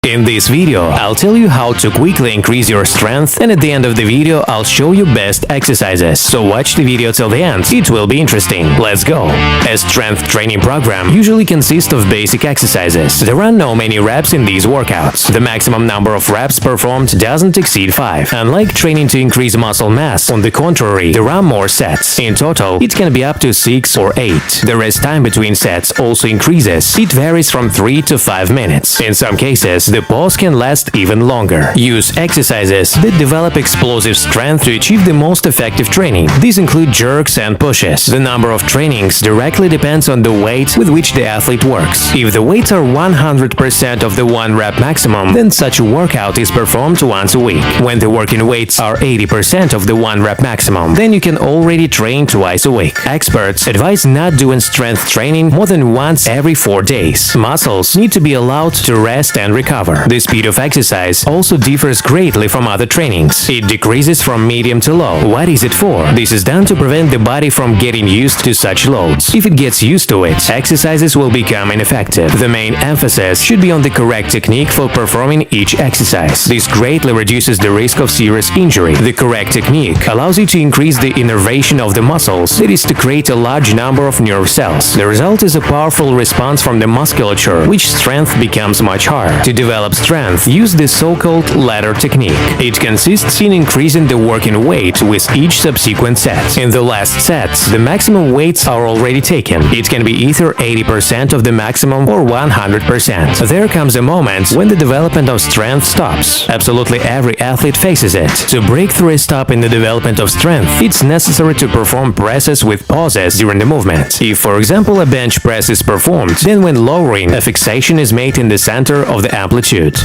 In this video, I'll tell you how to quickly increase your strength, and at the end of the video, I'll show you best exercises. So watch the video till the end, it will be interesting. Let's go! A strength training program usually consists of basic exercises. There are no many reps in these workouts. The maximum number of reps performed doesn't exceed 5. Unlike training to increase muscle mass, on the contrary, there are more sets. In total, it can be up to 6 or 8. The rest time between sets also increases. It varies from 3 to 5 minutes. In some cases, the pause can last even longer. Use exercises that develop explosive strength to achieve the most effective training. These include jerks and pushes. The number of trainings directly depends on the weight with which the athlete works. If the weights are 100% of the 1 rep maximum, then such a workout is performed once a week. When the working weights are 80% of the 1 rep maximum, then you can already train twice a week. Experts advise not doing strength training more than once every 4 days. Muscles need to be allowed to rest and recover. The speed of exercise also differs greatly from other trainings. It decreases from medium to low. What is it for? This is done to prevent the body from getting used to such loads. If it gets used to it, exercises will become ineffective. The main emphasis should be on the correct technique for performing each exercise. This greatly reduces the risk of serious injury. The correct technique allows you to increase the innervation of the muscles, that is to create a large number of nerve cells. The result is a powerful response from the musculature, which strength becomes much harder. To develop strength, use the so-called ladder technique. It consists in increasing the working weight with each subsequent set. In the last sets, the maximum weights are already taken. It can be either 80% of the maximum or 100%. There comes a moment when the development of strength stops. Absolutely every athlete faces it. To break through a stop in the development of strength, it's necessary to perform presses with pauses during the movement. If, for example, a bench press is performed, then when lowering, a fixation is made in the center of the amplitude.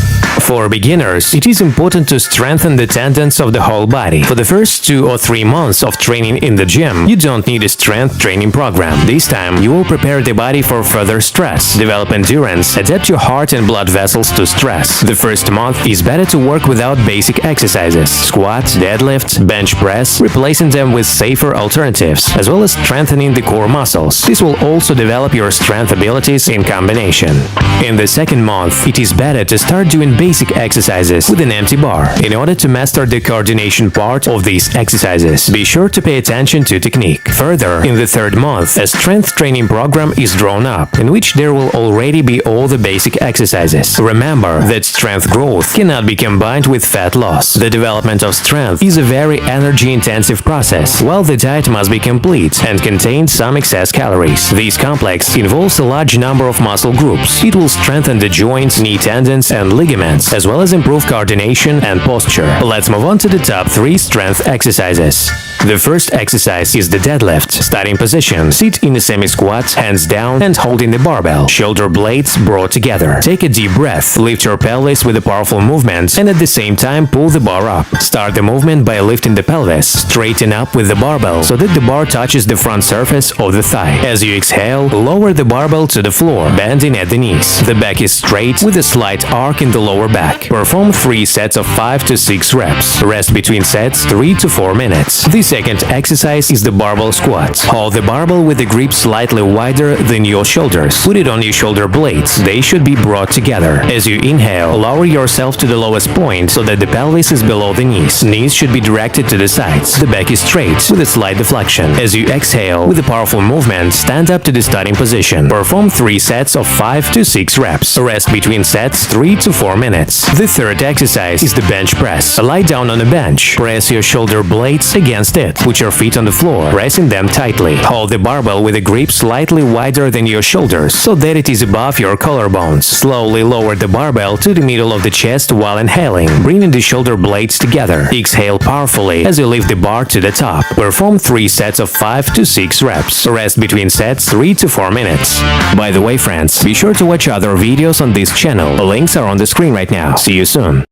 For beginners, it is important to strengthen the tendons of the whole body. For the first 2 or 3 months of training in the gym, you don't need a strength training program. This time, you will prepare the body for further stress, develop endurance, adapt your heart and blood vessels to stress. The first month is better to work without basic exercises, squat, deadlift, bench press, replacing them with safer alternatives, as well as strengthening the core muscles. This will also develop your strength abilities in combination. In the second month, it is better to start doing basic exercises with an empty bar. In order to master the coordination part of these exercises, be sure to pay attention to technique. Further, in the third month, a strength training program is drawn up, in which there will already be all the basic exercises. Remember that strength growth cannot be combined with fat loss. The development of strength is a very energy-intensive process, while the diet must be complete and contain some excess calories. This complex involves a large number of muscle groups. It will strengthen the joints, knee tendons, and ligaments, as well as improve coordination and posture. Let's move on to the top 3 strength exercises. The first exercise is the deadlift. Starting position. Sit in a semi-squat, hands down and holding the barbell. Shoulder blades brought together. Take a deep breath. Lift your pelvis with a powerful movement and at the same time pull the bar up. Start the movement by lifting the pelvis. Straighten up with the barbell so that the bar touches the front surface of the thigh. As you exhale, lower the barbell to the floor, bending at the knees. The back is straight with a slight arc in the lower back. Perform 3 sets of 5 to 6 reps. Rest between sets 3 to 4 minutes. The second exercise is the Barble Squat. Hold the barbell with the grip slightly wider than your shoulders. Put it on your shoulder blades. They should be brought together. As you inhale, lower yourself to the lowest point so that the pelvis is below the knees. Knees should be directed to the sides. The back is straight with a slight deflection. As you exhale, with a powerful movement, stand up to the starting position. Perform 3 sets of 5 to 6 reps. Rest between sets 3 to 4 minutes. The third exercise is the bench press. Lie down on a bench. Press your shoulder blades against it. Put your feet on the floor, pressing them tightly. Hold the barbell with a grip slightly wider than your shoulders, so that it is above your collarbones. Slowly lower the barbell to the middle of the chest while inhaling, bringing the shoulder blades together. Exhale powerfully as you lift the bar to the top. Perform 3 sets of 5 to 6 reps. Rest between sets 3 to 4 minutes. By the way, friends, be sure to watch other videos on this channel. Links are on the screen right now. See you soon.